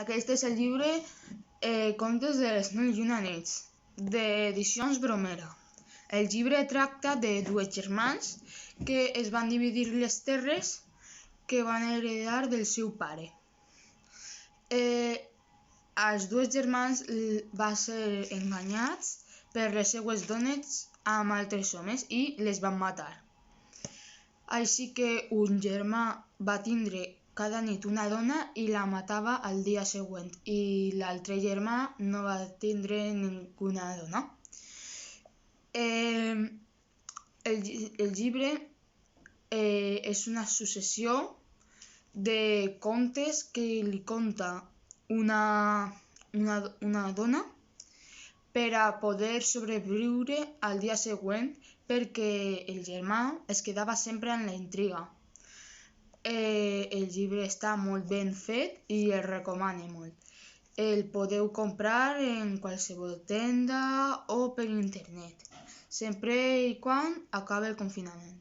Aquest és el llibre Contes de les mil i una nits, d'Edicions Bromera. El llibre tracta de dos germans que es van dividir les terres que van heredar del seu pare. Els dos germans van ser enganyats per les seues dones amb altres homes i les van matar. Així que un germà va tindre cada nit una dona i la matava al dia següent, i l'altre germà no va tindre ninguna dona. El llibre és una successió de contes que li conta una dona per a poder sobreviure al dia següent, perquè el germà es quedava sempre en la intriga. El llibre està molt ben fet i el recomano molt. El podeu comprar en qualsevol tenda o per internet, sempre i quan acabi el confinament.